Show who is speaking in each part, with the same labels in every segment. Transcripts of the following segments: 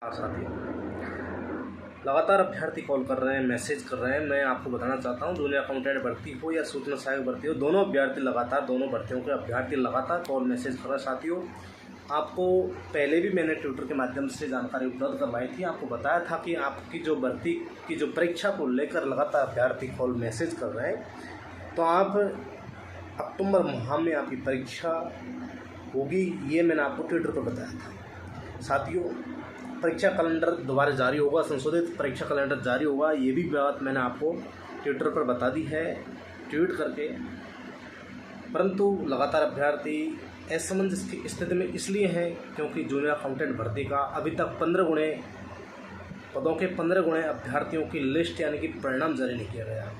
Speaker 1: साथियों, लगातार अभ्यर्थी कॉल कर रहे हैं, मैसेज कर रहे हैं। मैं आपको बताना चाहता हूं, जूनियर अकाउंटेंट भर्ती हो या सूचना सहायक भर्ती हो, दोनों भर्तियों के अभ्यर्थी लगातार कॉल मैसेज कर रहे हैं। साथियों, आपको पहले भी मैंने ट्विटर के माध्यम से जानकारी उपलब्ध करवाई थी। आपको बताया था कि आपकी जो भर्ती की जो परीक्षा को लेकर लगातार अभ्यर्थी कॉल मैसेज कर रहे हैं, तो आप अक्टूबर माह में आपकी परीक्षा होगी, ये मैंने आपको ट्विटर पर बताया था। साथियों, परीक्षा कैलेंडर दोबारा जारी होगा, संशोधित परीक्षा कैलेंडर जारी होगा, ये भी बात मैंने आपको ट्विटर पर बता दी है ट्वीट करके। परंतु लगातार अभ्यर्थी असमंजस की स्थिति में इसलिए हैं क्योंकि जूनियर अकाउंटेंट भर्ती का अभी तक 15 गुणे पदों के 15 गुणे अभ्यर्थियों की लिस्ट यानी कि परिणाम जारी नहीं किया गया।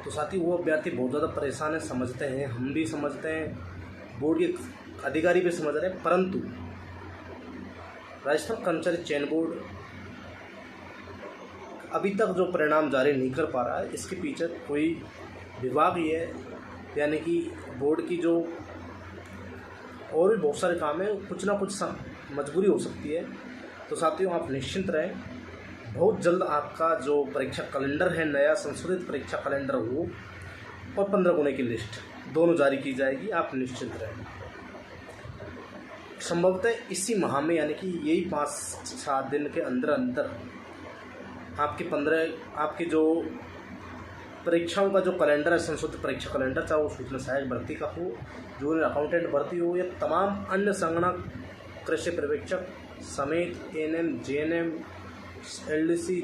Speaker 1: तो साथ ही वो अभ्यर्थी बहुत ज़्यादा परेशान है, समझते हैं, हम भी समझते हैं, बोर्ड के अधिकारी भी समझ रहे हैं। परंतु राजस्थान कर्मचारी चयन बोर्ड अभी तक जो परिणाम जारी नहीं कर पा रहा है, इसके पीछे कोई विभाग ही है, यानी कि बोर्ड की जो और भी बहुत सारे काम है, कुछ ना कुछ मजबूरी हो सकती है। तो साथियों, आप निश्चिंत रहें, बहुत जल्द आपका जो परीक्षा कैलेंडर है, नया संशोधित परीक्षा कैलेंडर हो और 15 गुणे की लिस्ट दोनों जारी की जाएगी। आप निश्चिंत रहें। संभवतः इसी माह में यानी कि यही 5-7 दिन के अंदर अंदर आपकी जो परीक्षाओं का जो कैलेंडर है, संशोधित परीक्षा कैलेंडर, चाहे वो सूचना सहायक भर्ती का हो, जूनियर अकाउंटेंट भर्ती हो या तमाम अन्य संगणक, कृषि पर्यवेक्षक समेत ANM, JNM, LDC,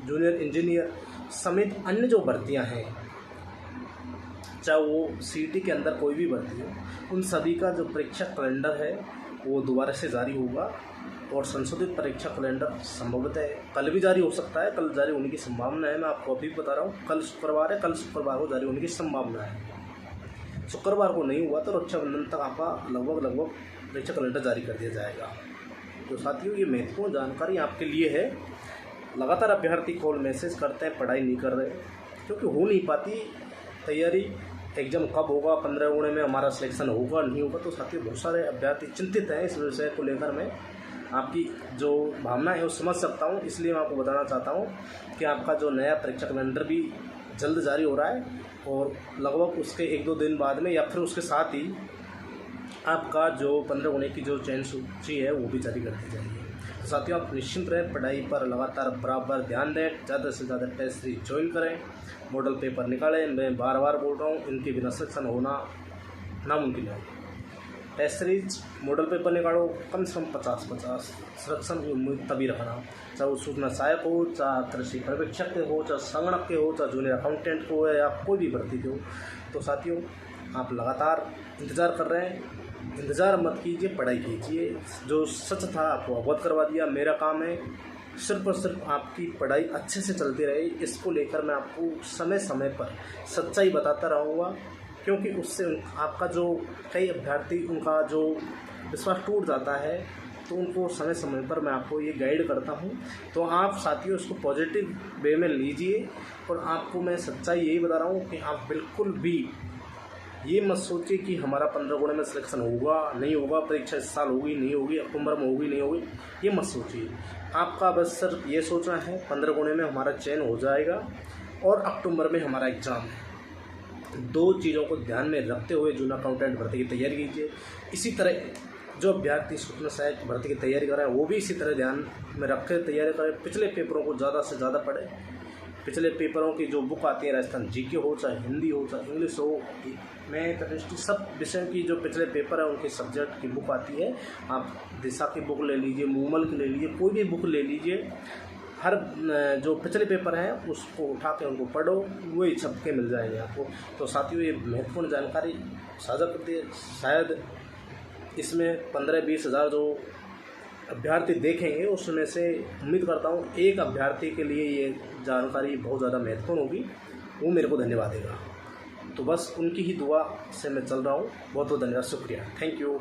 Speaker 1: junior engineer समेत अन्य जो भर्तियां हैं, चाहे वो सीईटी के अंदर कोई भी भर्ती हो, उन सभी का जो परीक्षा कैलेंडर है वो दोबारा से जारी होगा। और संशोधित परीक्षा कैलेंडर संभवतः कल भी जारी हो सकता है, कल जारी होने की संभावना है। मैं आपको अभी बता रहा हूँ, कल शुक्रवार है, कल शुक्रवार को जारी होने की संभावना है। शुक्रवार को नहीं हुआ तो रक्षाबंधन तक आपका लगभग परीक्षा कैलेंडर जारी कर दिया जाएगा। तो साथियों, ये महत्वपूर्ण जानकारी आपके लिए है। लगातार अभ्यर्थी कॉल मैसेज करते हैं, पढ़ाई नहीं कर रहे क्योंकि हो नहीं पाती तैयारी। एग्ज़ाम कब होगा, 15 गुणे में हमारा सिलेक्शन होगा नहीं होगा। तो साथियों, बहुत सारे अभ्यर्थी चिंतित हैं इस विषय को लेकर। मैं आपकी जो भावना है वो समझ सकता हूँ, इसलिए मैं आपको बताना चाहता हूँ कि आपका जो नया परीक्षा कैलेंडर भी जल्द जारी हो रहा है और लगभग उसके 1-2 दिन बाद में या फिर उसके साथ ही आपका जो 15 गुणे की जो चयन सूची है वो भी जारी कर दी जाएगी। तो साथियों, आप निश्चिंत रहें, पढ़ाई पर लगातार बराबर ध्यान दें, ज़्यादा से ज़्यादा टेस्ट सीरीज ज्वाइन करें, मॉडल पेपर निकालें। मैं बार बार बोल रहा हूँ, इनके बिना सिलेक्शन होना नामुमकिन है। टेस्ट सीरीज, मॉडल पेपर निकालो, कम से कम 50-50 सिलेक्शन की उम्मीद तभी रखना, चाहे वो सूचना सहायक हो, चाहे कृषि पर्यवेक्षक के हो, चाहे संगणक के हो, चाहे जूनियर अकाउंटेंट को हो या कोई भी भर्ती के हो। तो साथियों, आप लगातार इंतज़ार कर रहे हैं, इंतज़ार मत कीजिए, पढ़ाई कीजिए। जो सच था आपको अवगत करवा दिया। मेरा काम है सिर्फ और सिर्फ आपकी पढ़ाई अच्छे से चलती रहे, इसको लेकर मैं आपको समय समय पर सच्चाई बताता रहूँगा, क्योंकि उससे आपका जो कई अभ्यर्थी उनका जो विश्वास टूट जाता है, तो उनको समय समय पर मैं आपको ये गाइड करता हूँ। तो आप साथियों, इसको पॉजिटिव वे में लीजिए और आपको मैं सच्चाई यही बता रहा हूँ कि आप बिल्कुल भी ये मत सोचिए कि हमारा 15 गुणे में सिलेक्शन होगा नहीं होगा, परीक्षा इस साल होगी नहीं होगी, अक्टूबर में होगी नहीं होगी, ये मत सोचिए। आपका बस सिर्फ ये सोचना है 15 गुणे में हमारा चयन हो जाएगा और अक्टूबर में हमारा एग्ज़ाम है। 2 चीज़ों को ध्यान में रखते हुए जूनियर अकाउंटेंट भर्ती की तैयारी कीजिए। इसी तरह जो अभ्यर्थी सूचना सहायक भर्ती की तैयारी कर रहे हैं वो भी इसी तरह ध्यान में रख कर तैयारी करें। पिछले पेपरों को ज़्यादा से ज़्यादा पढ़ें। पिछले पेपरों की जो बुक आती है, राजस्थान जीके हो, चाहे हिंदी हो, चाहे इंग्लिश हो, मैथ, केमिस्ट्री, सब विषय की जो पिछले पेपर है उनके सब्जेक्ट की बुक आती है। आप दिशा की बुक ले लीजिए, मूमल की ले लीजिए, कोई भी बुक ले लीजिए। हर जो पिछले पेपर हैं उसको उठा के उनको पढ़ो, वही छप के मिल जाएंगे आपको। तो साथियों, ये महत्वपूर्ण जानकारी साझा करती है। शायद इसमें 15-20 हज़ार जो अभ्यर्थी देखेंगे, उसमें से उम्मीद करता हूँ एक अभ्यर्थी के लिए ये जानकारी बहुत ज़्यादा महत्वपूर्ण होगी, वो मेरे को धन्यवाद देगा। तो बस उनकी ही दुआ से मैं चल रहा हूँ। बहुत बहुत धन्यवाद, शुक्रिया, थैंक यू।